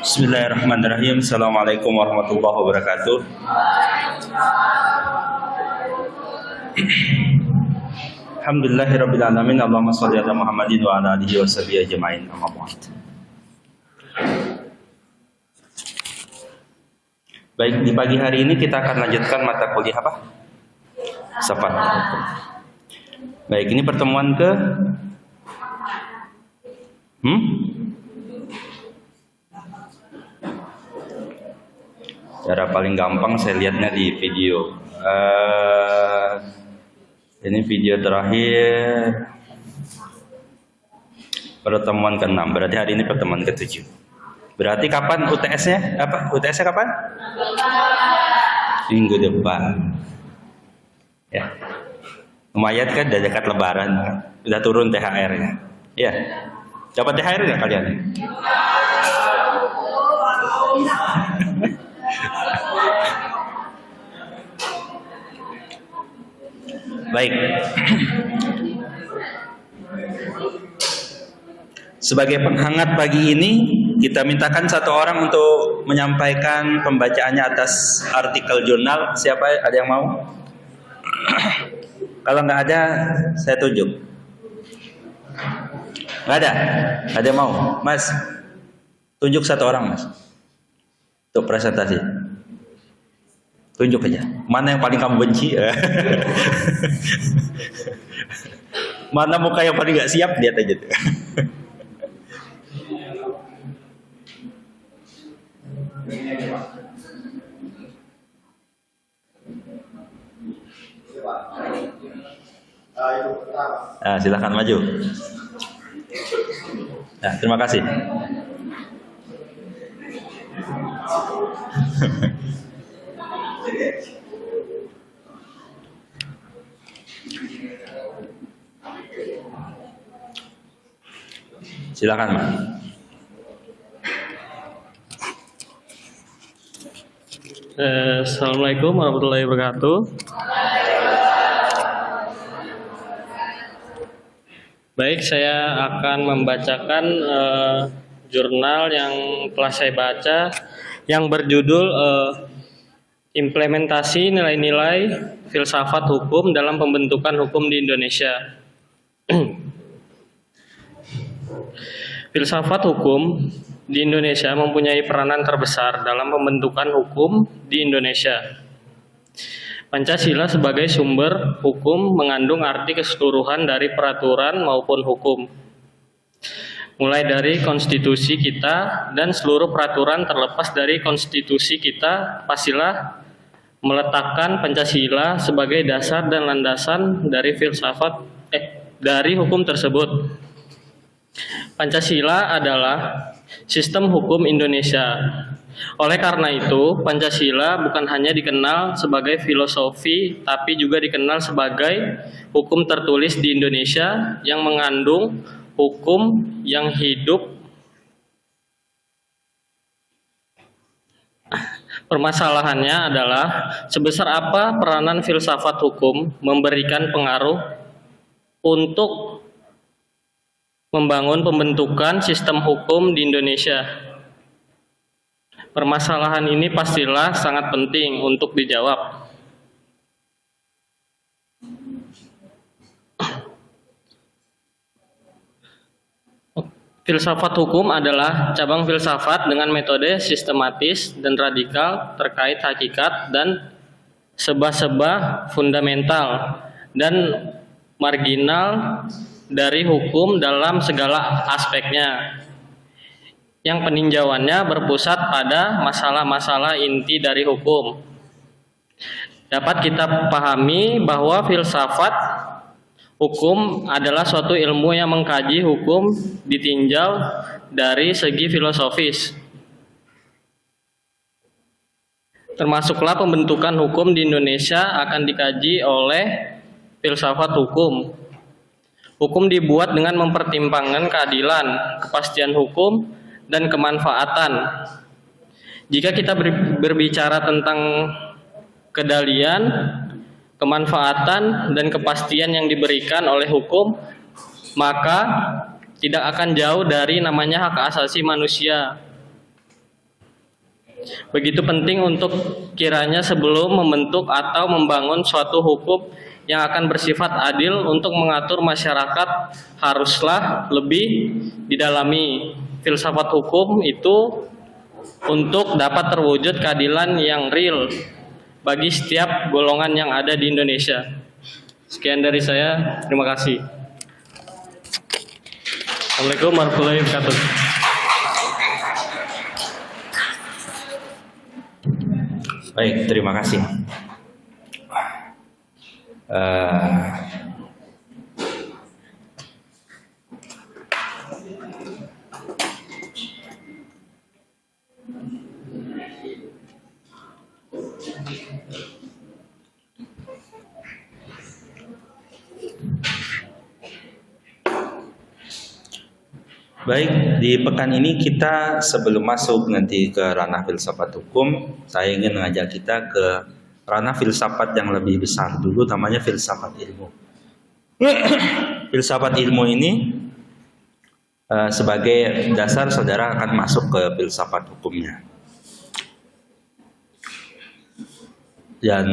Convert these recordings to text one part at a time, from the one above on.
Bismillahirrahmanirrahim. Assalamualaikum warahmatullahi wabarakatuh. Alhamdulillahirabbil alamin. Allahumma shalli ala Muhammadin wa ala alihi washabihi ajmain. Amma ba'd. Baik, di pagi hari ini kita akan lanjutkan mata kuliah apa? Filsafat. Baik, ini pertemuan ke cara paling gampang saya lihatnya di video. Ini video terakhir pertemuan ke-6. Berarti hari ini pertemuan ke-7. Berarti kapan UTS-nya? Apa? UTS-nya kapan? Minggu depan. Ya. Lumayan kan, udah dekat lebaran. Udah turun THR-nya. Ya. Dapat THR nggak kalian? Baik. Sebagai penghangat pagi ini, kita mintakan satu orang untuk menyampaikan pembacaannya atas artikel jurnal. Siapa? Ada yang mau? Kalau nggak ada, saya tunjuk. Nggak ada? Ada yang mau? Mas, tunjuk satu orang, Mas. Untuk presentasi. Tunjuk aja. Mana yang paling kamu benci? Mana muka yang paling nggak siap? Lihat aja tuh. Nah, silakan maju. Nah, terima kasih. Silakan, Mas. Assalamualaikum warahmatullahi wabarakatuh. Baik, saya akan membacakan jurnal yang telah saya baca yang berjudul Implementasi Nilai-Nilai Filsafat Hukum dalam Pembentukan Hukum di Indonesia. Filsafat hukum di Indonesia mempunyai peranan terbesar dalam pembentukan hukum di Indonesia. Pancasila sebagai sumber hukum mengandung arti keseluruhan dari peraturan maupun hukum. Mulai dari konstitusi kita dan seluruh peraturan terlepas dari konstitusi kita pastilah meletakkan Pancasila sebagai dasar dan landasan dari dari hukum tersebut. Pancasila adalah sistem hukum Indonesia. Oleh karena itu, Pancasila bukan hanya dikenal sebagai filosofi, tapi juga dikenal sebagai hukum tertulis di Indonesia yang mengandung hukum yang hidup. Permasalahannya adalah sebesar apa peranan filsafat hukum memberikan pengaruh untuk membangun pembentukan sistem hukum di Indonesia. Permasalahan ini pastilah sangat penting untuk dijawab. Filsafat hukum adalah cabang filsafat dengan metode sistematis dan radikal terkait hakikat dan sebah-sebah fundamental dan marginal dari hukum dalam segala aspeknya, yang peninjauannya berpusat pada masalah-masalah inti dari hukum. Dapat kita pahami bahwa filsafat hukum adalah suatu ilmu yang mengkaji hukum ditinjau dari segi filosofis. Termasuklah pembentukan hukum di Indonesia akan dikaji oleh filsafat hukum. Hukum dibuat dengan mempertimbangkan keadilan, kepastian hukum, dan kemanfaatan. Jika kita berbicara tentang keadilan, kemanfaatan, dan kepastian yang diberikan oleh hukum, maka tidak akan jauh dari namanya hak asasi manusia. Begitu penting untuk kiranya sebelum membentuk atau membangun suatu hukum yang akan bersifat adil untuk mengatur masyarakat, haruslah lebih didalami filsafat hukum itu untuk dapat terwujud keadilan yang real bagi setiap golongan yang ada di Indonesia. Sekian dari saya, terima kasih. Assalamualaikum warahmatullahi wabarakatuh. Baik, terima kasih. Baik, di pekan ini kita sebelum masuk nanti ke ranah filsafat hukum, saya ingin mengajak kita ke ranah filsafat yang lebih besar dulu, namanya filsafat ilmu. Filsafat ilmu ini sebagai dasar saudara akan masuk ke filsafat hukumnya. Dan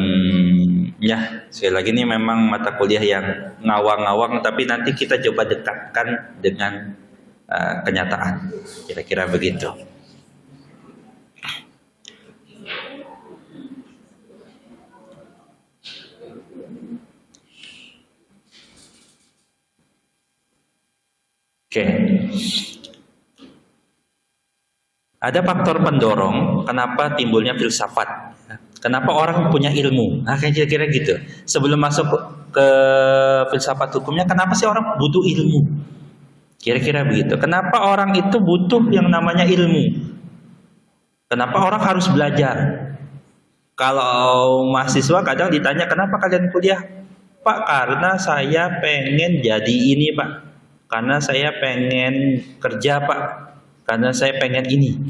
ya, sekali lagi ini memang mata kuliah yang ngawang-ngawang, tapi nanti kita coba dekatkan dengan kenyataan, kira-kira begitu. Oke. Ada faktor pendorong kenapa timbulnya filsafat. Kenapa orang punya ilmu? Nah, kayak kira-kira gitu. Sebelum masuk ke filsafat hukumnya, kenapa sih orang butuh ilmu? Kira-kira begitu. Kenapa orang itu butuh yang namanya ilmu? Kenapa orang harus belajar? Kalau mahasiswa kadang ditanya, kenapa kalian kuliah? Pak, karena saya pengen jadi ini, Pak. Karena saya pengen kerja, Pak. Karena saya pengen ini.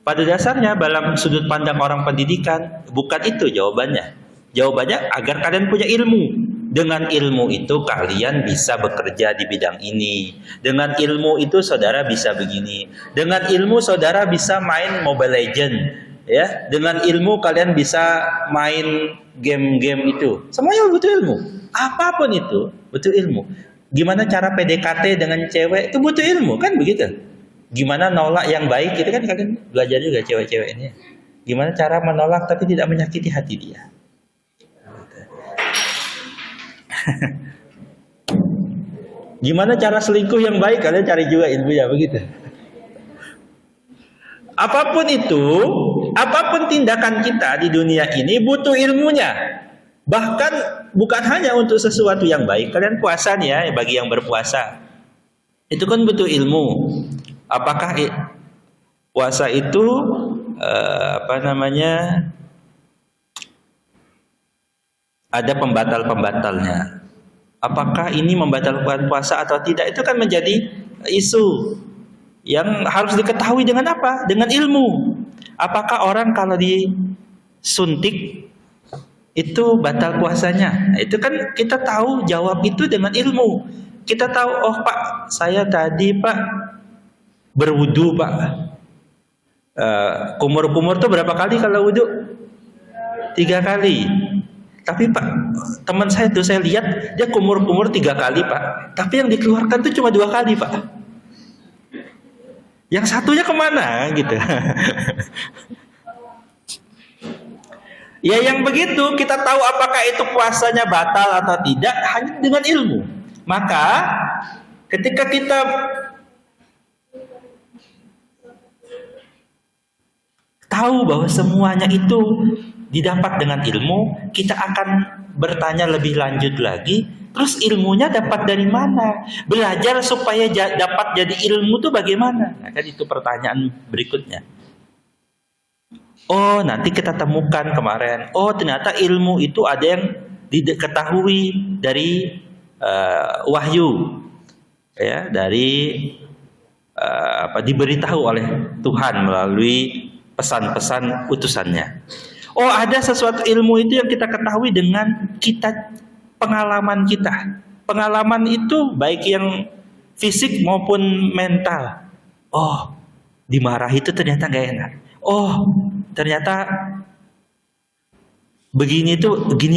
Pada dasarnya dalam sudut pandang orang pendidikan, bukan itu jawabannya. Jawabannya agar kalian punya ilmu. Dengan ilmu itu kalian bisa bekerja di bidang ini. Dengan ilmu itu saudara bisa begini. Dengan ilmu saudara bisa main Mobile Legend, ya. Dengan ilmu kalian bisa main game-game itu. Semuanya butuh ilmu. Apapun itu butuh ilmu. Gimana cara PDKT dengan cewek itu butuh ilmu, kan begitu. Gimana nolak yang baik itu kan kalian belajar juga cewek-cewek ini. Gimana cara menolak tapi tidak menyakiti hati dia. Gimana cara selingkuh yang baik, kalian cari juga ilmunya, begitu. Apapun itu, apapun tindakan kita di dunia ini butuh ilmunya. Bahkan bukan hanya untuk sesuatu yang baik. Kalian puasa nih ya, bagi yang berpuasa, itu kan butuh ilmu. Apakah puasa itu ada pembatal-pembatalnya? Apakah ini membatalkan puasa atau tidak? Itu kan menjadi isu yang harus diketahui dengan apa? Dengan ilmu. Apakah orang kalau disuntik itu batal puasanya? Nah, itu kan kita tahu jawab itu dengan ilmu. Kita tahu, oh Pak, saya tadi Pak berwudu Pak. Kumur-kumur tuh berapa kali kalau wudu? 3 kali. Tapi Pak, teman saya tuh saya lihat dia kumur-kumur 3 kali Pak. Tapi yang dikeluarkan tuh cuma 2 kali Pak. Yang satunya kemana gitu? Ya yang begitu kita tahu apakah itu puasanya batal atau tidak hanya dengan ilmu. Maka ketika kita tahu bahwa semuanya itu didapat dengan ilmu, kita akan bertanya lebih lanjut lagi, terus ilmunya dapat dari mana? Belajar supaya dapat jadi ilmu itu bagaimana? Nah, kan itu pertanyaan berikutnya. Oh, nanti kita temukan kemarin. Oh, ternyata ilmu itu ada yang diketahui dari wahyu, ya, dari diberitahu oleh Tuhan melalui pesan-pesan utusannya. Oh, ada sesuatu ilmu itu yang kita ketahui dengan pengalaman kita, pengalaman itu baik yang fisik maupun mental. Oh, dimarahi itu ternyata gak enak. Oh, ternyata begini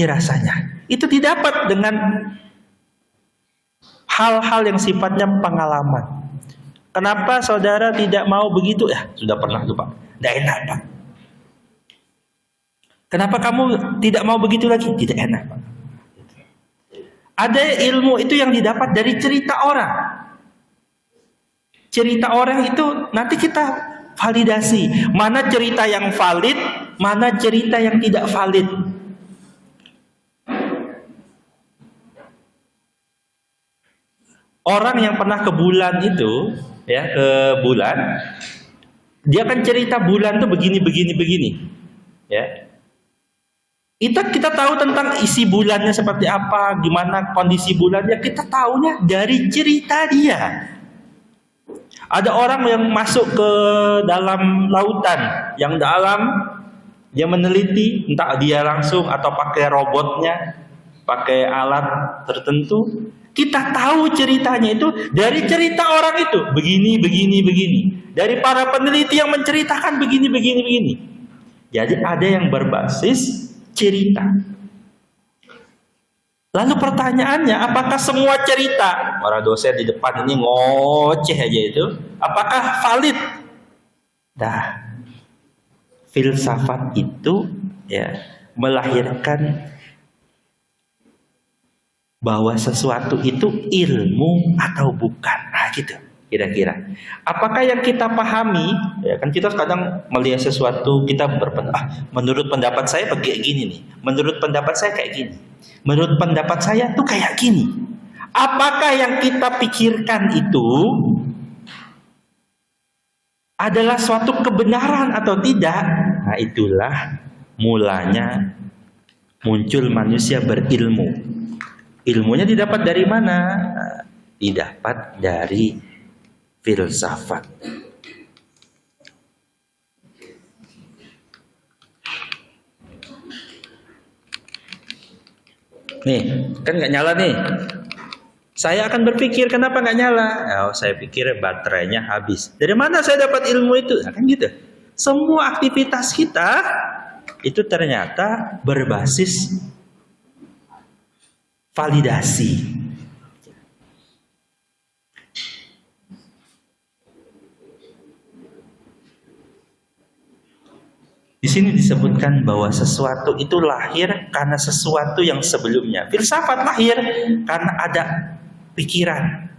rasanya. Itu didapat dengan hal-hal yang sifatnya pengalaman. Kenapa saudara tidak mau begitu? Ya, sudah pernah tuh Pak. Tidak enak Pak. Kenapa kamu tidak mau begitu lagi? Tidak enak Pak. Ada ilmu itu yang didapat dari cerita orang. Cerita orang itu nanti kita validasi. Mana cerita yang valid, mana cerita yang tidak valid. Orang yang pernah ke bulan itu, ya, ke bulan, dia akan cerita bulan tuh begini, ya. Kita tahu tentang isi bulannya seperti apa, gimana kondisi bulannya, kita tahunya dari cerita dia. Ada orang yang masuk ke dalam lautan yang dalam, dia meneliti, entah dia langsung atau pakai robotnya, pakai alat tertentu. Kita tahu ceritanya itu dari cerita orang itu. Begini. Dari para peneliti yang menceritakan begini. Jadi ada yang berbasis cerita. Lalu pertanyaannya, apakah semua cerita, para dosen di depan ini ngoceh aja itu, apakah valid? Nah, filsafat itu ya melahirkan bahwa sesuatu itu ilmu atau bukan. Nah gitu kira-kira. Apakah yang kita pahami, ya kan kita kadang melihat sesuatu kita menurut pendapat saya kayak gini nih. Menurut pendapat saya kayak gini. Menurut pendapat saya tuh kayak gini. Apakah yang kita pikirkan itu adalah suatu kebenaran atau tidak? Nah itulah mulanya muncul manusia berilmu. Ilmunya didapat dari mana? Didapat dari filsafat. Nih, kan nggak nyala nih. Saya akan berpikir kenapa nggak nyala? Oh, saya pikir baterainya habis. Dari mana saya dapat ilmu itu? Nah, kan gitu. Semua aktivitas kita itu ternyata berbasis validasi. Di sini disebutkan bahwa sesuatu itu lahir karena sesuatu yang sebelumnya. Filsafat lahir karena ada pikiran,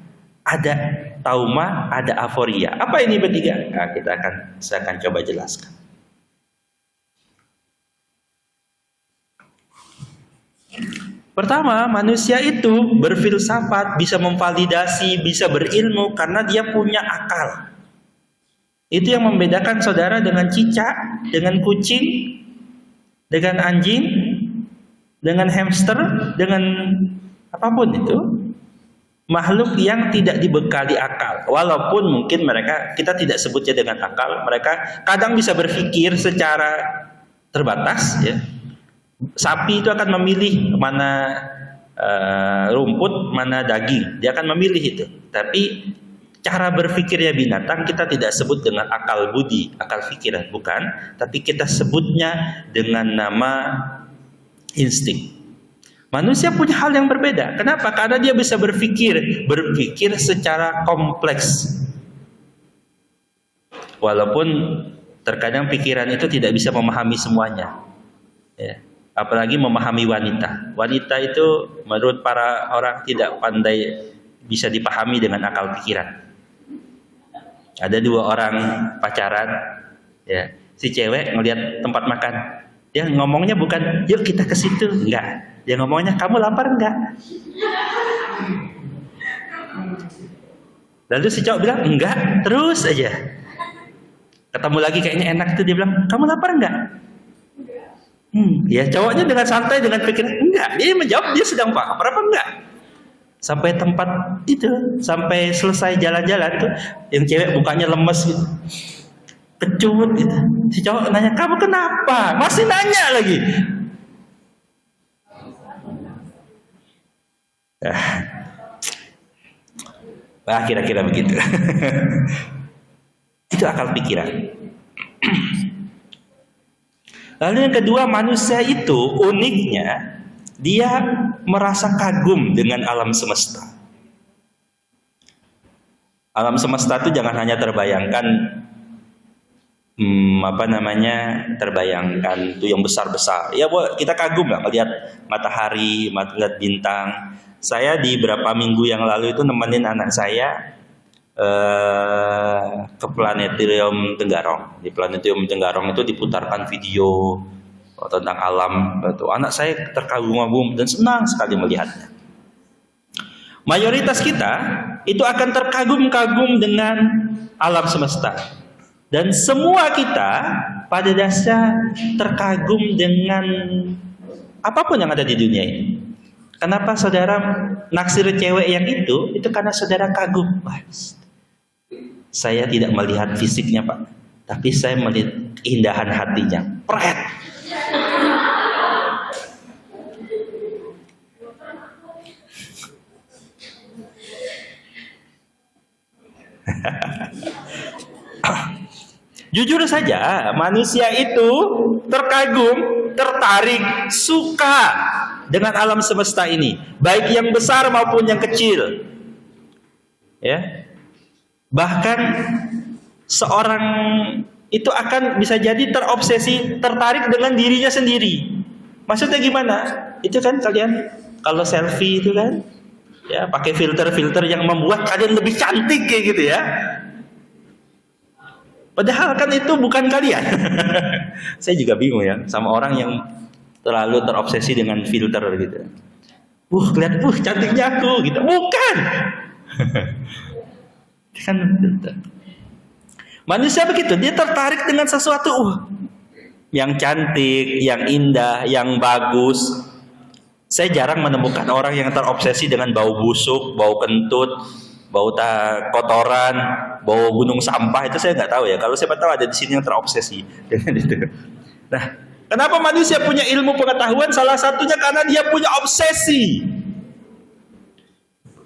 ada tauma, ada aforia. Apa ini bertiga? Nah, saya akan coba jelaskan. Pertama, manusia itu berfilsafat, bisa memvalidasi, bisa berilmu karena dia punya akal. Itu yang membedakan saudara dengan cicak, dengan kucing, dengan anjing, dengan hamster, dengan apapun itu. Makhluk yang tidak dibekali akal. Walaupun mungkin kita tidak sebutnya dengan akal, mereka kadang bisa berpikir secara terbatas, ya. Sapi itu akan memilih mana rumput, mana daging. Dia akan memilih itu. Tapi cara berpikirnya binatang kita tidak sebut dengan akal budi, akal pikiran, bukan. Tapi kita sebutnya dengan nama insting. Manusia punya hal yang berbeda. Kenapa? Karena dia bisa berpikir secara kompleks. Walaupun terkadang pikiran itu tidak bisa memahami semuanya. Ya. Apalagi memahami wanita. Wanita itu menurut para orang tidak pandai bisa dipahami dengan akal pikiran. Ada 2 orang pacaran, ya. Si cewek ngelihat tempat makan, dia ngomongnya bukan yuk kita ke situ, enggak. Dia ngomongnya kamu lapar enggak? Lalu si cowok bilang enggak, terus aja. Ketemu lagi kayaknya enak tuh, dia bilang kamu lapar enggak? Ya cowoknya dengan santai, dengan pikiran enggak, dia menjawab dia sedang lapar apa enggak. Sampai tempat itu, sampai selesai jalan-jalan tuh, yang cewek mukanya lemes gitu, kecut gitu. Si cowok nanya kamu kenapa? Masih nanya lagi. Nah, kira-kira begitu. Itu akal pikiran. Lalu yang kedua, manusia itu uniknya dia merasa kagum dengan alam semesta. Alam semesta itu jangan hanya terbayangkan terbayangkan itu yang besar-besar. Ya, kita kagum lah melihat matahari, melihat bintang. Saya di beberapa minggu yang lalu itu nemenin anak saya ke Planetarium Tenggarong. Di Planetarium Tenggarong itu diputarkan video tentang alam. Anak saya terkagum-kagum dan senang sekali melihatnya. Mayoritas kita itu akan terkagum-kagum dengan alam semesta. Dan semua kita pada dasar terkagum dengan apapun yang ada di dunia ini. Kenapa saudara naksir cewek yang itu karena saudara kagum. Saya tidak melihat fisiknya, Pak, tapi saya melihat keindahan hatinya. Pret. Jujur saja, manusia itu terkagum, tertarik, suka dengan alam semesta ini, baik yang besar maupun yang kecil. Ya. Bahkan seorang itu akan bisa jadi terobsesi, tertarik dengan dirinya sendiri. Maksudnya gimana? Itu kan kalian kalau selfie itu kan, ya pakai filter-filter yang membuat kalian lebih cantik kayak gitu ya. Padahal kan itu bukan kalian. Saya juga bingung ya sama orang yang terlalu terobsesi dengan filter gitu. Lihat, cantiknya aku gitu. Bukan. Kan manusia begitu, dia tertarik dengan sesuatu yang cantik, yang indah, yang bagus. Saya jarang menemukan orang yang terobsesi dengan bau busuk, bau kentut, bau kotoran, bau gunung sampah. Itu saya nggak tahu ya. Kalau siapa tahu ada di sini yang terobsesi dengan itu. Nah, kenapa manusia punya ilmu pengetahuan? Salah satunya karena dia punya obsesi.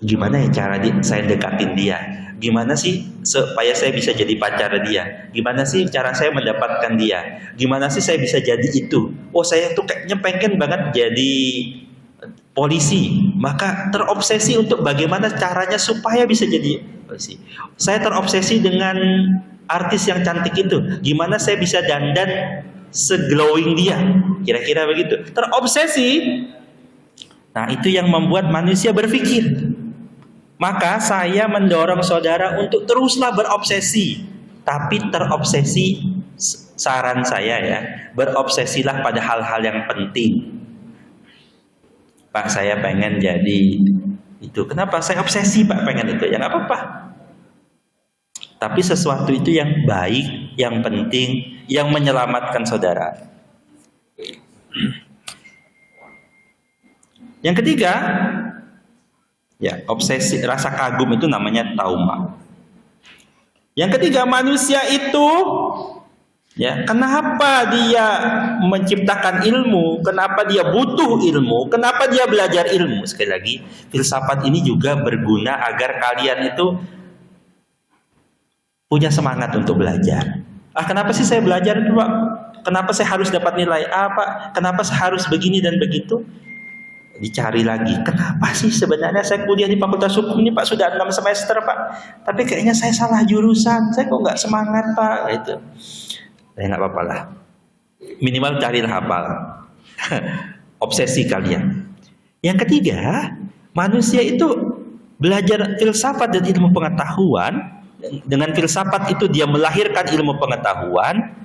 Gimana ya cara saya dekatin dia? Gimana sih supaya saya bisa jadi pacar dia? Gimana sih cara saya mendapatkan dia? Gimana sih saya bisa jadi itu? Saya tuh kayaknya pengen banget jadi polisi. Maka terobsesi untuk bagaimana caranya supaya bisa jadi polisi. Saya terobsesi dengan artis yang cantik itu. Gimana saya bisa dandan seglowing dia? Kira-kira begitu. Terobsesi. Nah, itu yang membuat manusia berpikir. Maka saya mendorong saudara untuk teruslah berobsesi. Tapi terobsesi, saran saya ya, berobsesilah pada hal-hal yang penting. Pak, saya pengen jadi itu. Kenapa saya obsesi, Pak, pengen itu? Ya nggak apa-apa. Tapi sesuatu itu yang baik, yang penting, yang menyelamatkan saudara. Yang ketiga, ya, obsesi, rasa kagum itu namanya tauma. Yang ketiga, manusia itu ya, kenapa dia menciptakan ilmu? Kenapa dia butuh ilmu? Kenapa dia belajar ilmu? Sekali lagi, filsafat ini juga berguna agar kalian itu punya semangat untuk belajar. Kenapa sih saya belajar itu, Pak? Kenapa saya harus dapat nilai A, Pak? Kenapa saya harus begini dan begitu? Dicari lagi, kenapa sih sebenarnya saya kuliah di Fakultas Hukum ini, Pak, sudah 6 semester, Pak, tapi kayaknya saya salah jurusan, saya kok nggak semangat, Pak, gitu. Ya nggak apa-apa lah, minimal carilah hafal. Obsesi kalian. Yang ketiga, manusia itu belajar filsafat dan ilmu pengetahuan. Dengan filsafat itu dia melahirkan ilmu pengetahuan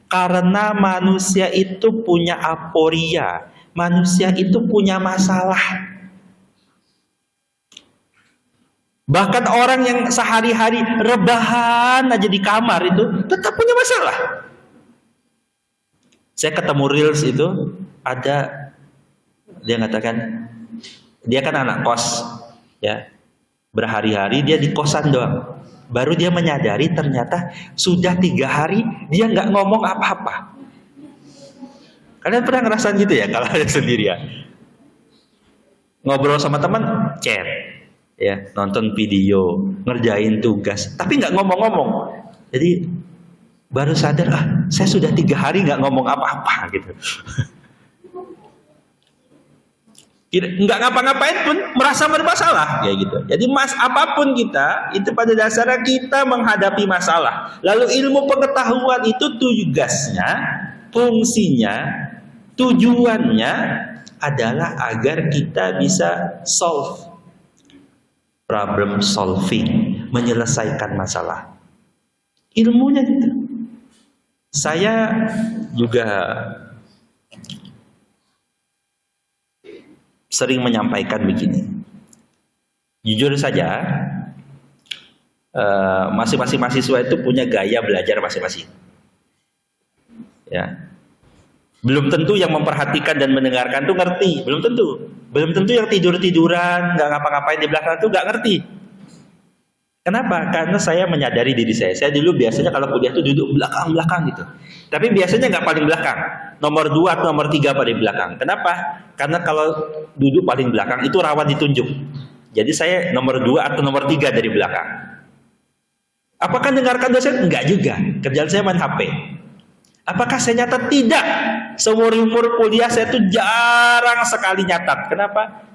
karena manusia itu punya aporia. Manusia itu punya masalah. Bahkan orang yang sehari-hari rebahan aja di kamar itu tetap punya masalah. Saya ketemu Reels itu, ada dia mengatakan dia kan anak kos, ya, berhari-hari dia di kosan doang. Baru dia menyadari ternyata sudah 3 hari dia nggak ngomong apa-apa. Kalian pernah ngerasain gitu ya kalau ada sendirian? Ngobrol sama teman, chat. ya, nonton video, ngerjain tugas, tapi nggak ngomong-ngomong. Jadi baru sadar, saya sudah 3 hari nggak ngomong apa-apa gitu. Nggak ngapa-ngapain pun merasa bermasalah kayak gitu. Jadi apapun kita itu pada dasarnya kita menghadapi masalah. Lalu ilmu pengetahuan itu tugasnya, fungsinya, tujuannya adalah agar kita bisa solve, problem solving, menyelesaikan masalah. Ilmunya gitu. Saya juga sering menyampaikan begini. Jujur saja, masing-masing mahasiswa itu punya gaya belajar masing-masing. Ya, belum tentu yang memperhatikan dan mendengarkan tuh ngerti, belum tentu. Belum tentu yang tidur-tiduran, nggak ngapa-ngapain di belakang tuh nggak ngerti. Kenapa? Karena saya menyadari diri saya. Saya dulu biasanya kalau kuliah tuh duduk belakang-belakang gitu. Tapi biasanya nggak paling belakang. Nomor 2 atau nomor 3 paling belakang. Kenapa? Karena kalau duduk paling belakang itu rawan ditunjuk. Jadi saya nomor 2 atau nomor 3 dari belakang. Apakah dengarkan dosen? Enggak juga. Kerjaan saya main HP. Apakah saya nyatat? Tidak. Seumur-umur kuliah saya tuh jarang sekali nyatat. Kenapa?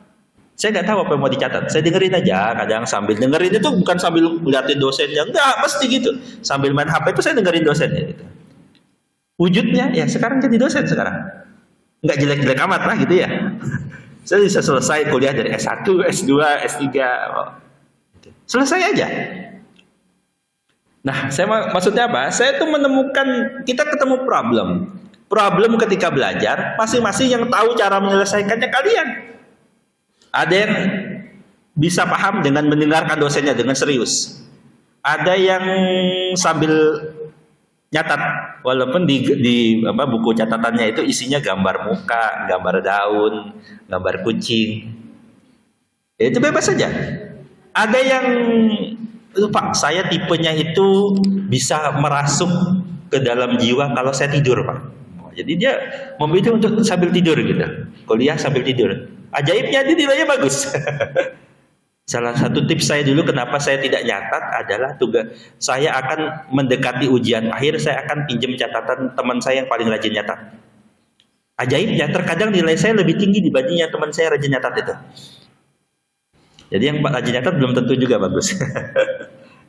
Saya nggak tahu apa yang mau dicatat. Saya dengerin aja. Kadang sambil dengerin itu bukan sambil ngeliatin dosennya. Enggak, mesti gitu. Sambil main HP itu saya dengerin dosennya gitu. Wujudnya ya sekarang jadi dosen sekarang. Nggak jelek-jelek amat lah gitu ya. Saya bisa selesai kuliah dari S1, S2, S3. Selesai aja. Nah, maksudnya apa? Saya tuh menemukan, kita ketemu problem. Problem ketika belajar, masing-masing yang tahu cara menyelesaikannya kalian. Ada yang bisa paham dengan mendengarkan dosennya dengan serius. Ada yang sambil nyatat, walaupun di buku catatannya itu isinya gambar muka, gambar daun, gambar kucing. Ya, itu bebas saja. Ada yang Pak, saya tipenya itu bisa merasuk ke dalam jiwa kalau saya tidur, Pak. Jadi dia memilih untuk sambil tidur gitu. Kuliah sambil tidur. Ajaibnya dia nilainya bagus. Salah satu tips saya dulu kenapa saya tidak nyatat adalah tugas saya akan mendekati ujian akhir, saya akan pinjam catatan teman saya yang paling rajin nyatat. Ajaibnya terkadang nilai saya lebih tinggi dibanding yang teman saya rajin nyatat itu. Jadi yang rajin nyatat belum tentu juga bagus.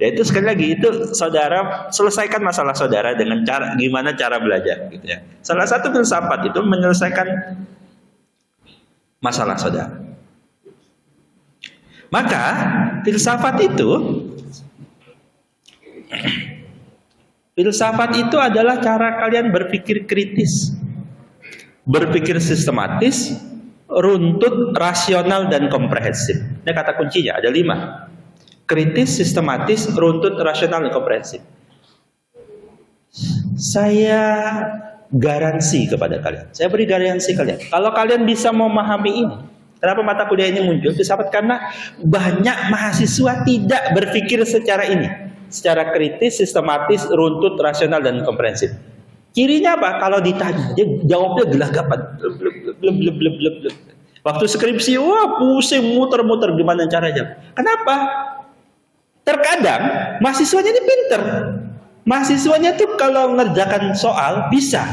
Ya itu sekali lagi, itu saudara selesaikan masalah saudara dengan gimana cara belajar gitu ya. Salah satu filsafat itu menyelesaikan masalah saudara. Maka filsafat itu adalah cara kalian berpikir kritis, berpikir sistematis, runtut, rasional, dan komprehensif. Ini kata kuncinya, ada 5. Kritis, sistematis, runtut, rasional, dan komprehensif. Saya garansi kepada kalian. Saya beri garansi kalian. Kalau kalian bisa memahami ini, kenapa mata kuliah ini muncul? Filsafat, karena banyak mahasiswa tidak berpikir secara ini, secara kritis, sistematis, runtut, rasional, dan komprehensif. Cirinya apa? Kalau ditanya, dia jawabnya gelagapan. Waktu skripsi, wah pusing, muter-muter gimana caranya. Kenapa? Terkadang mahasiswanya ini pinter. Mahasiswanya tuh kalau ngerjakan soal bisa,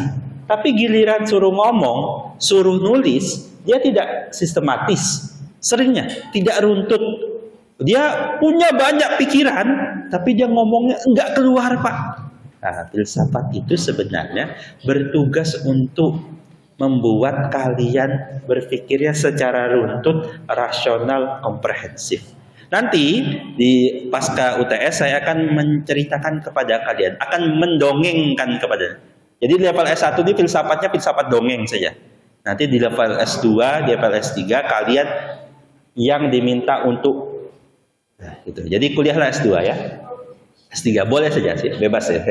tapi giliran suruh ngomong, suruh nulis, dia tidak sistematis. Seringnya tidak runtut. Dia punya banyak pikiran, tapi dia ngomongnya enggak keluar, Pak. Nah, filsafat itu sebenarnya bertugas untuk membuat kalian berpikirnya secara runtut, rasional, komprehensif. Nanti di pasca UTS saya akan menceritakan kepada kalian, akan mendongengkan kepada. Jadi di level S1 ini filsafatnya filsafat dongeng saja. Nanti di level S2, di level S3 kalian yang diminta untuk gitu. Jadi kuliahlah S2 ya. S3 boleh saja sih, bebas ya.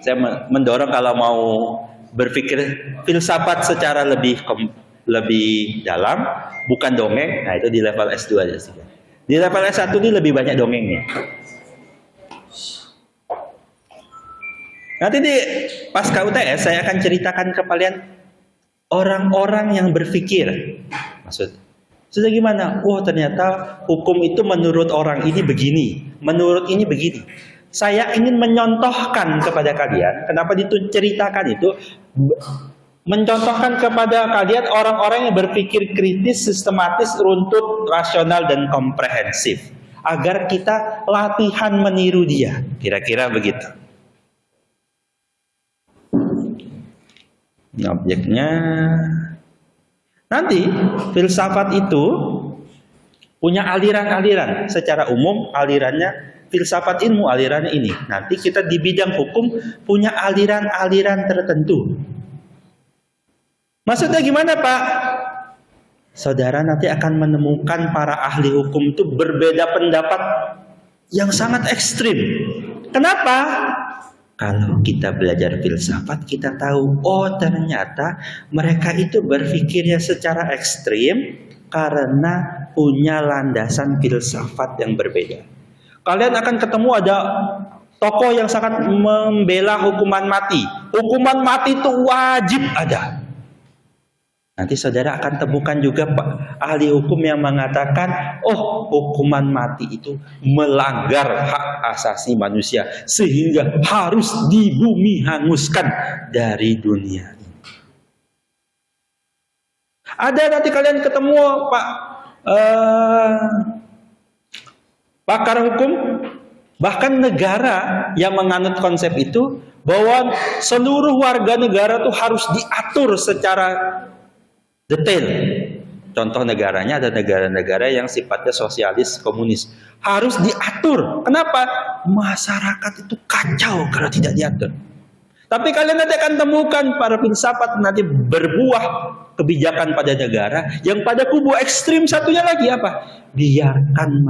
Saya mendorong kalau mau berpikir filsafat secara lebih dalam, bukan dongeng. Nah, itu di level S2 aja sih. Di level S1 ini lebih banyak dongengnya. Nanti di pasca UTS saya akan ceritakan ke kalian orang-orang yang berpikir. Maksud Sudah gimana? Oh, ternyata hukum itu menurut orang ini begini, menurut ini begini. Saya ingin menyontohkan kepada kalian, kenapa diceritakan itu, mencontohkan kepada kalian orang-orang yang berpikir kritis, sistematis, runtut, rasional, dan komprehensif. Agar kita latihan meniru dia. Kira-kira begitu. Ini objeknya. Nanti filsafat itu punya aliran-aliran. Secara umum alirannya filsafat ilmu, alirannya ini. Nanti kita di bidang hukum punya aliran-aliran tertentu. Maksudnya gimana, Pak? Saudara nanti akan menemukan para ahli hukum itu berbeda pendapat yang sangat ekstrim. Kenapa? Kalau kita belajar filsafat, kita tahu, oh ternyata mereka itu berpikirnya secara ekstrim karena punya landasan filsafat yang berbeda. Kalian akan ketemu ada tokoh yang sangat membela hukuman mati. Hukuman mati itu wajib ada. Nanti saudara akan temukan juga ahli hukum yang mengatakan, oh hukuman mati itu melanggar hak asasi manusia sehingga harus dibumi hanguskan dari dunia ini. Ada nanti kalian ketemu pakar hukum, bahkan negara yang menganut konsep itu bahwa seluruh warga negara itu harus diatur secara detail. Contoh negaranya ada negara-negara yang sifatnya sosialis, komunis. Harus diatur. Kenapa? Masyarakat itu kacau kalau tidak diatur. Tapi kalian nanti akan temukan para filsafat nanti berbuah kebijakan pada negara yang pada kubu ekstrim satunya lagi apa? Biarkan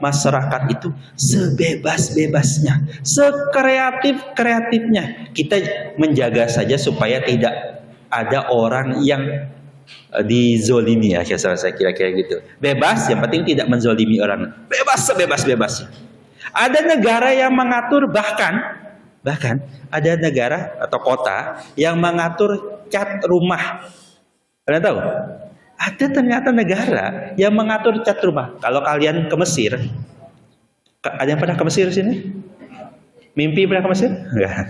masyarakat itu sebebas-bebasnya, sekreatif-kreatifnya. Kita menjaga saja supaya tidak ada orang yang dizolimi ya, saya kira-kira gitu. Bebas, yang penting tidak menzolimi orang. Bebas sebebas-bebasnya. Ada negara yang mengatur bahkan ada negara atau kota yang mengatur cat rumah. Kalian tahu? Ada ternyata negara yang mengatur cat rumah. Kalau kalian ke Mesir, ada yang pernah ke Mesir sini? Mimpi pernah ke Mesir? Enggak.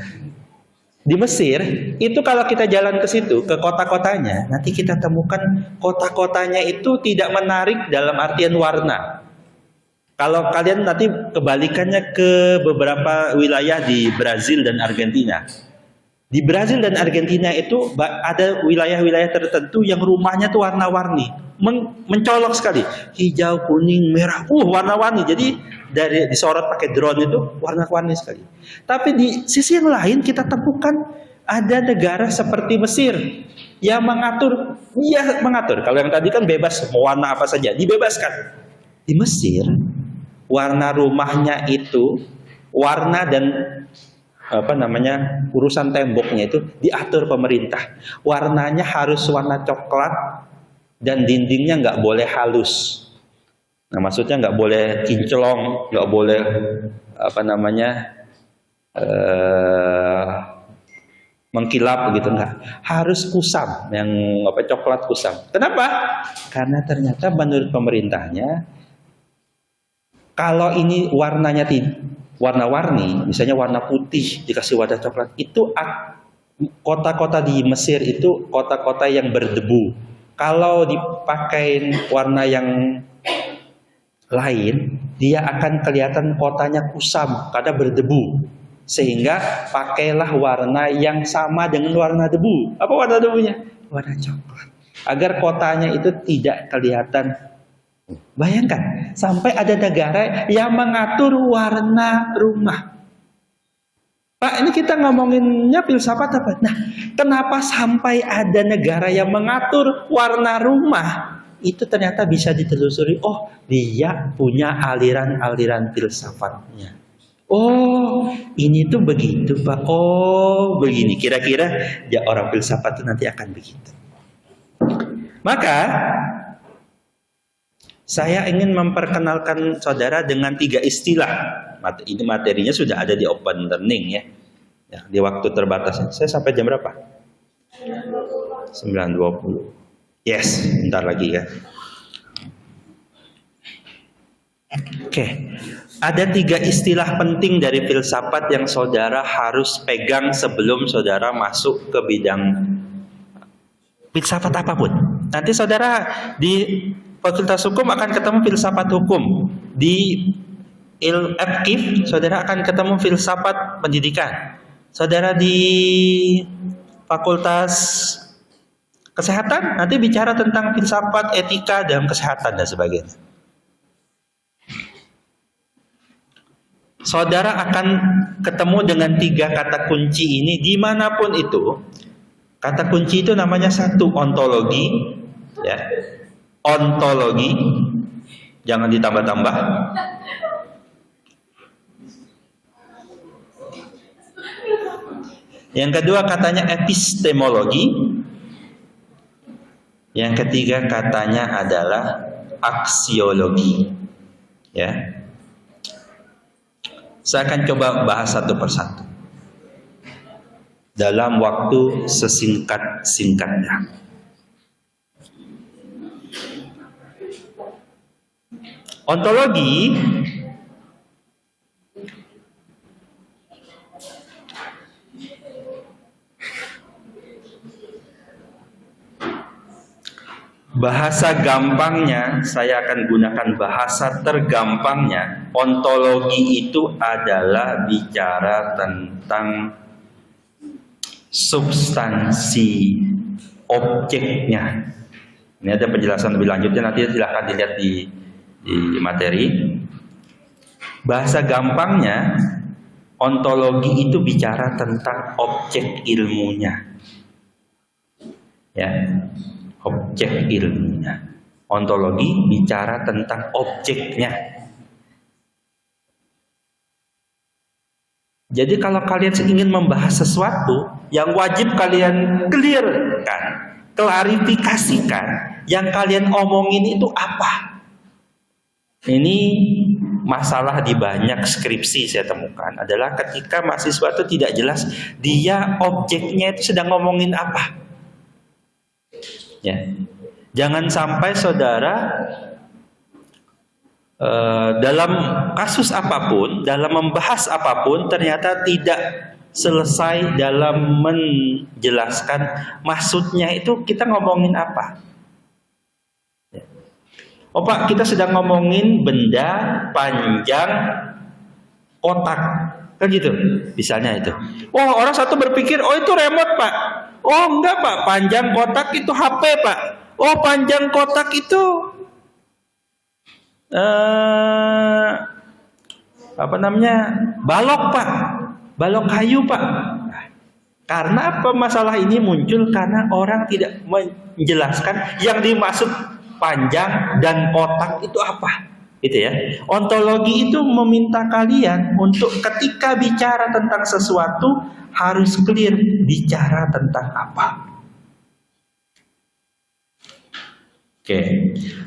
Di Mesir, itu kalau kita jalan ke situ, ke kota-kotanya, nanti kita temukan kota-kotanya itu tidak menarik dalam artian warna. Kalau kalian nanti kebalikannya ke beberapa wilayah di Brazil dan Argentina. Di Brazil dan Argentina itu ada wilayah-wilayah tertentu yang rumahnya tuh warna-warni. Mencolok sekali. Hijau, kuning, merah. Warna-warni. Jadi dari disorot pakai drone itu warna-warni sekali. Tapi di sisi yang lain kita temukan ada negara seperti Mesir yang mengatur. Kalau yang tadi kan bebas, mau warna apa saja, dibebaskan. Di Mesir, warna rumahnya itu, warna dan urusan temboknya itu diatur pemerintah. Warnanya harus warna coklat dan dindingnya nggak boleh halus. Nah, maksudnya nggak boleh kinclong, nggak boleh mengkilap begitu, nggak. Harus kusam, yang coklat kusam. Kenapa? Karena ternyata menurut pemerintahnya, kalau ini warnanya warna-warni, misalnya warna putih dikasih warna coklat, itu kota-kota di Mesir itu kota-kota yang berdebu. Kalau dipakai warna yang lain, dia akan kelihatan kotanya kusam karena berdebu. Sehingga pakailah warna yang sama dengan warna debu. Apa warna debunya? Warna coklat. Agar kotanya itu tidak kelihatan. Bayangkan, sampai ada negara yang mengatur warna rumah. Pak, ini kita ngomonginnya filsafat apa? Nah, kenapa sampai ada negara yang mengatur warna rumah? Itu ternyata bisa ditelusuri. Oh, dia punya aliran-aliran filsafatnya. Oh, ini tuh begitu, Pak. Oh, begini. Kira-kira ya orang filsafat itu nanti akan begitu. Maka saya ingin memperkenalkan saudara dengan 3 istilah. Ini materinya sudah ada di Open Learning ya. Di waktu terbatas. Saya sampai jam berapa? 9.20. Yes, bentar lagi ya. Oke, ada 3 istilah penting dari filsafat yang saudara harus pegang sebelum saudara masuk ke bidang filsafat apapun. Nanti saudara di Fakultas Hukum akan ketemu filsafat hukum. Di FKIF saudara akan ketemu filsafat pendidikan. Saudara di Fakultas Kesehatan nanti bicara tentang filsafat etika dalam kesehatan dan sebagainya. Saudara akan ketemu dengan 3 kata kunci ini dimanapun itu. Kata kunci itu namanya 1 ontologi, ya, ontologi, jangan ditambah-tambah. Yang kedua katanya epistemologi. Yang ketiga katanya adalah aksiologi. Ya. Saya akan coba bahas satu persatu dalam waktu sesingkat-singkatnya. Ontologi bahasa gampangnya, saya akan gunakan bahasa tergampangnya. Ontologi itu adalah bicara tentang substansi objeknya. Ini ada penjelasan lebih lanjutnya, nanti silahkan dilihat di materi. Bahasa gampangnya, ontologi itu bicara tentang objek ilmunya. Ya. Objek ilmunya. Ontologi bicara tentang objeknya. Jadi kalau kalian ingin membahas sesuatu, yang wajib kalian clearkan, klarifikasikan, yang kalian omongin itu apa. Ini masalah di banyak skripsi saya temukan adalah ketika mahasiswa itu tidak jelas dia objeknya itu sedang ngomongin apa. Ya, jangan sampai saudara dalam kasus apapun, dalam membahas apapun, ternyata tidak selesai dalam menjelaskan maksudnya itu kita ngomongin apa. Ya. Oh Pak, kita sedang ngomongin benda panjang kotak, kan gitu, misalnya itu. Oh, orang satu berpikir, oh itu remote Pak. Oh enggak Pak, panjang kotak itu HP Pak. Oh panjang kotak itu apa namanya, balok Pak, balok kayu Pak. Karena apa masalah ini muncul? Karena orang tidak menjelaskan yang dimaksud panjang dan kotak itu apa, gitu ya. Ontologi itu meminta kalian untuk ketika bicara tentang sesuatu harus clear bicara tentang apa. Oke.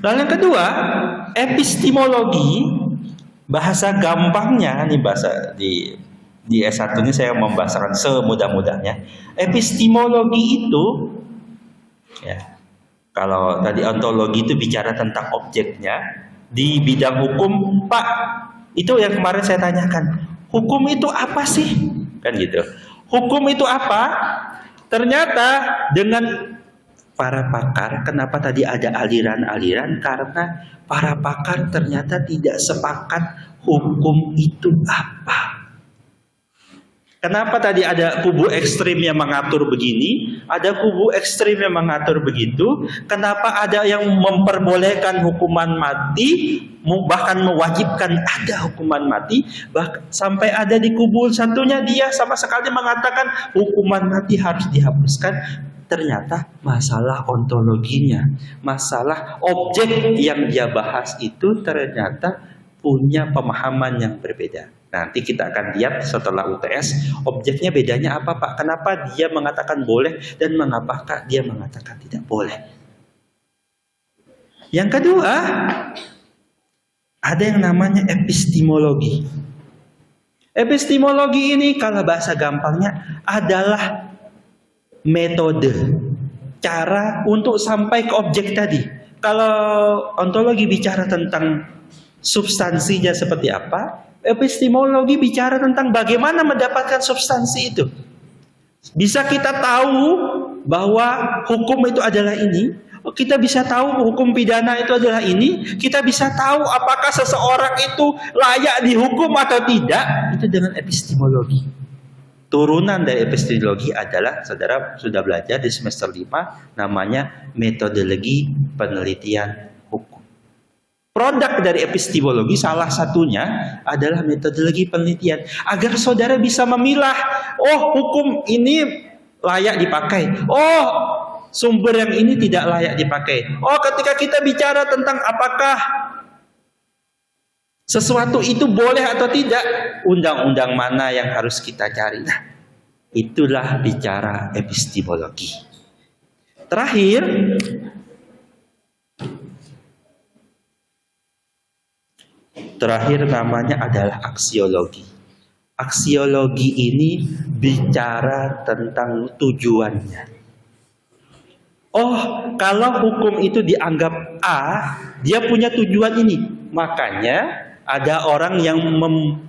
Lalu yang kedua, epistemologi. Bahasa gampangnya, nih bahasa di S1 ini saya membahasakan semudah-mudahnya. Epistemologi itu, ya, kalau tadi ontologi itu bicara tentang objeknya, di bidang hukum, Pak, itu yang kemarin saya tanyakan, hukum itu apa sih? Kan gitu. Hukum itu apa? Ternyata dengan para pakar, kenapa tadi ada aliran-aliran? Karena para pakar ternyata tidak sepakat hukum itu apa. Kenapa tadi ada kubu ekstrim yang mengatur begini, ada kubu ekstrim yang mengatur begitu? Kenapa ada yang memperbolehkan hukuman mati, bahkan mewajibkan ada hukuman mati, bahkan sampai ada di kubu satunya dia sama sekali mengatakan hukuman mati harus dihapuskan? Ternyata masalah ontologinya, masalah objek yang dia bahas itu ternyata punya pemahaman yang berbeda. Nanti kita akan lihat setelah UTS objeknya bedanya apa Pak? Kenapa dia mengatakan boleh dan mengapakah dia mengatakan tidak boleh? Yang kedua, ada yang namanya epistemologi. Epistemologi ini kalau bahasa gampangnya adalah metode, cara untuk sampai ke objek tadi. Kalau ontologi bicara tentang substansinya seperti apa, epistemologi bicara tentang bagaimana mendapatkan substansi itu. Bisa kita tahu bahwa hukum itu adalah ini, kita bisa tahu hukum pidana itu adalah ini, kita bisa tahu apakah seseorang itu layak dihukum atau tidak, itu dengan epistemologi. Turunan dari epistemologi adalah, saudara sudah belajar di semester 5, namanya metodologi penelitian hukum. Produk dari epistemologi salah satunya adalah metodologi penelitian. Agar saudara bisa memilah, oh hukum ini layak dipakai, oh sumber yang ini tidak layak dipakai. Oh ketika kita bicara tentang apakah sesuatu itu boleh atau tidak, undang-undang mana yang harus kita cari. Nah, itulah bicara epistemologi. Terakhir namanya adalah aksiologi. Aksiologi ini bicara tentang tujuannya. Oh, kalau hukum itu dianggap A, dia punya tujuan ini. Makanya ada orang yang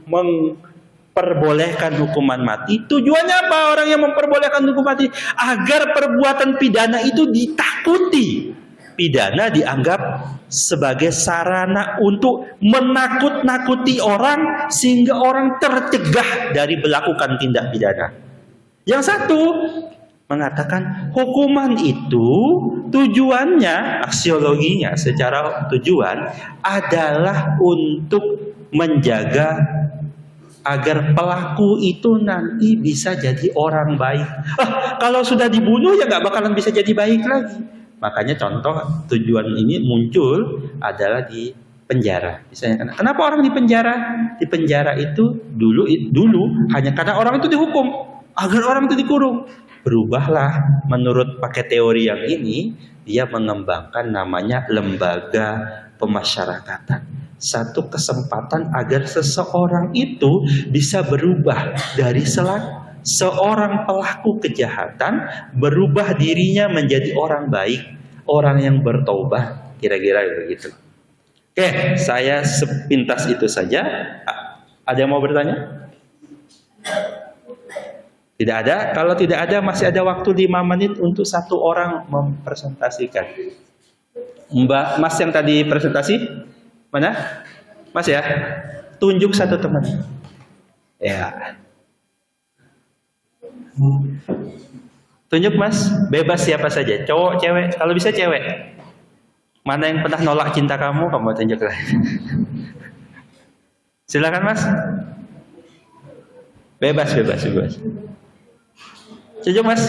memperbolehkan hukuman mati. Tujuannya apa orang yang memperbolehkan hukuman mati? Agar perbuatan pidana itu ditakuti. Pidana dianggap sebagai sarana untuk menakut-nakuti orang sehingga orang tercegah dari melakukan tindak pidana. Yang satu mengatakan hukuman itu tujuannya, aksiologinya secara tujuan adalah untuk menjaga agar pelaku itu nanti bisa jadi orang baik. Kalau sudah dibunuh ya nggak bakalan bisa jadi baik lagi. Makanya contoh tujuan ini muncul adalah di penjara. Misalnya kenapa orang di penjara? Di penjara itu dulu hanya karena orang itu dihukum, agar orang itu dikurung. Berubahlah menurut pakai teori yang ini, dia mengembangkan namanya lembaga pemasyarakatan. Satu kesempatan agar seseorang itu bisa berubah dari seorang pelaku kejahatan, berubah dirinya menjadi orang baik, orang yang bertobat, kira-kira begitu. Oke, saya sepintas itu saja. Ada yang mau bertanya? Tidak ada? Kalau tidak ada, masih ada waktu 5 menit untuk satu orang mempresentasikan. Mbak Mas yang tadi presentasi, mana? Mas ya? Tunjuk satu teman. Ya. Tunjuk Mas, bebas siapa saja, cowok, cewek, kalau bisa cewek. Mana yang pernah nolak cinta kamu tunjuk lah. Silakan Mas. Bebas. Tunjuk Mas.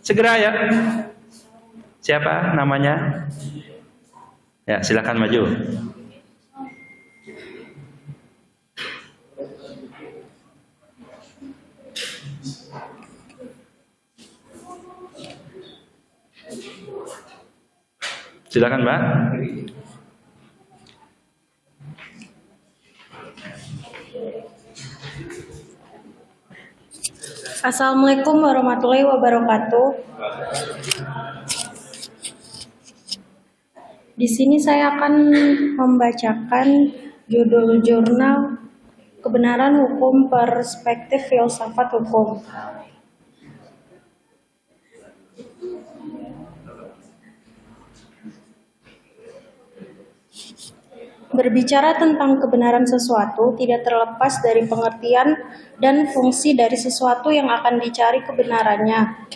Segera ya. Siapa namanya? Ya, silakan maju. Silakan Mbak. Assalamualaikum warahmatullahi wabarakatuh. Di sini saya akan membacakan judul jurnal Kebenaran Hukum Perspektif Filsafat Hukum. Berbicara tentang kebenaran sesuatu tidak terlepas dari pengertian dan fungsi dari sesuatu yang akan dicari kebenarannya.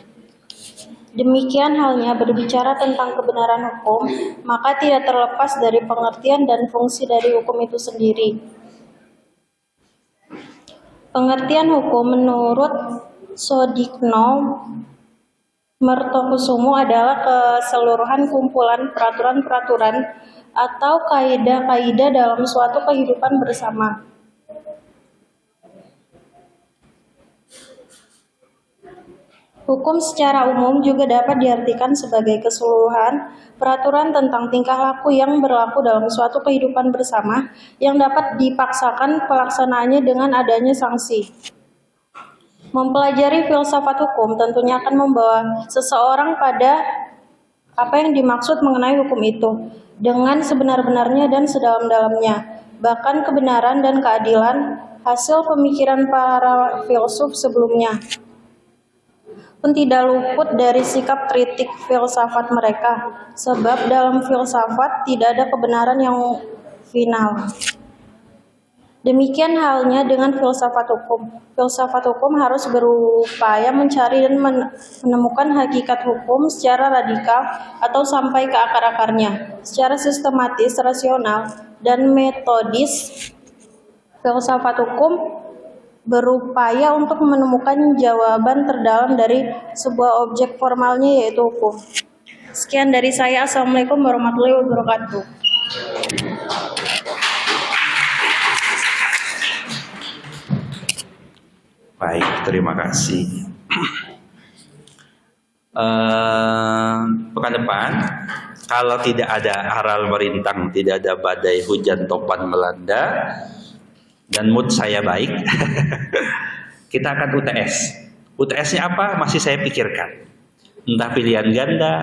Demikian halnya berbicara tentang kebenaran hukum, maka tidak terlepas dari pengertian dan fungsi dari hukum itu sendiri. Pengertian hukum menurut Sodikno Mertokusumo adalah keseluruhan kumpulan peraturan-peraturan atau kaidah-kaidah dalam suatu kehidupan bersama. Hukum secara umum juga dapat diartikan sebagai keseluruhan peraturan tentang tingkah laku yang berlaku dalam suatu kehidupan bersama yang dapat dipaksakan pelaksanaannya dengan adanya sanksi. Mempelajari filsafat hukum tentunya akan membawa seseorang pada apa yang dimaksud mengenai hukum itu dengan sebenar-benarnya dan sedalam-dalamnya. Bahkan kebenaran dan keadilan hasil pemikiran para filsuf sebelumnya pun tidak luput dari sikap kritik filsafat mereka, sebab dalam filsafat tidak ada kebenaran yang final. Demikian halnya dengan filsafat hukum. Filsafat hukum harus berupaya mencari dan menemukan hakikat hukum secara radikal atau sampai ke akar-akarnya. Secara sistematis, rasional, dan metodis, filsafat hukum berupaya untuk menemukan jawaban terdalam dari sebuah objek formalnya, yaitu hukum. Sekian dari saya. Assalamualaikum warahmatullahi wabarakatuh. Baik, terima kasih. Pekan depan, kalau tidak ada aral merintang, tidak ada badai hujan topan melanda, dan mood saya baik, kita akan UTS. UTS-nya apa? Masih saya pikirkan. Entah pilihan ganda,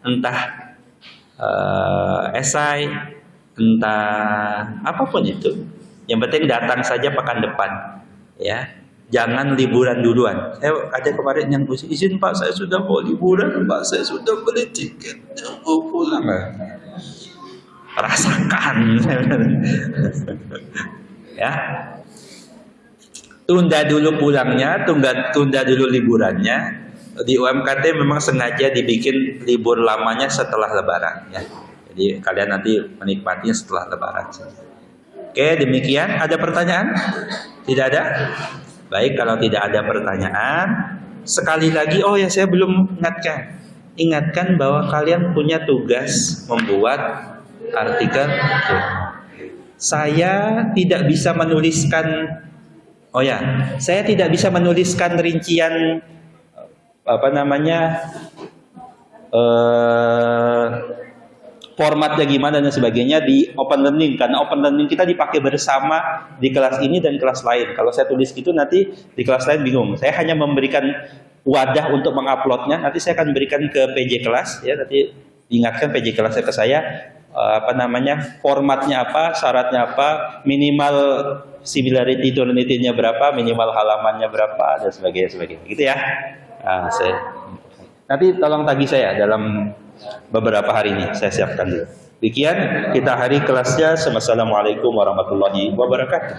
entah esai, entah apapun itu. Yang penting datang saja pekan depan, ya. Jangan liburan duluan. Saya ada kemarin yang izin Pak, saya sudah mau liburan Pak, saya sudah beli tiket, mau pulang. Rasakan. Ya, tunda dulu pulangnya, tunda dulu liburannya. Di UMKT memang sengaja dibikin libur lamanya setelah Lebaran, ya. Jadi kalian nanti menikmatinya setelah Lebaran. Oke, demikian. Ada pertanyaan? Tidak ada? Baik, kalau tidak ada pertanyaan, sekali lagi, oh ya saya belum ingatkan bahwa kalian punya tugas membuat artikel. Saya tidak bisa menuliskan, saya tidak bisa menuliskan rincian formatnya gimana dan sebagainya di Open Learning, karena Open Learning kita dipakai bersama di kelas ini dan kelas lain. Kalau saya tulis gitu nanti di kelas lain bingung. Saya hanya memberikan wadah untuk menguploadnya. Nanti saya akan berikan ke PJ kelas, ya. Nanti ingatkan PJ kelasnya ke saya. Formatnya apa, syaratnya apa, minimal similarity to unity-nya berapa, minimal halamannya berapa, dan sebagainya, gitu ya. Nanti tolong tagih saya dalam beberapa hari ini, saya siapkan dulu. Demikian kita hari kelasnya. Wassalamualaikum warahmatullahi wabarakatuh.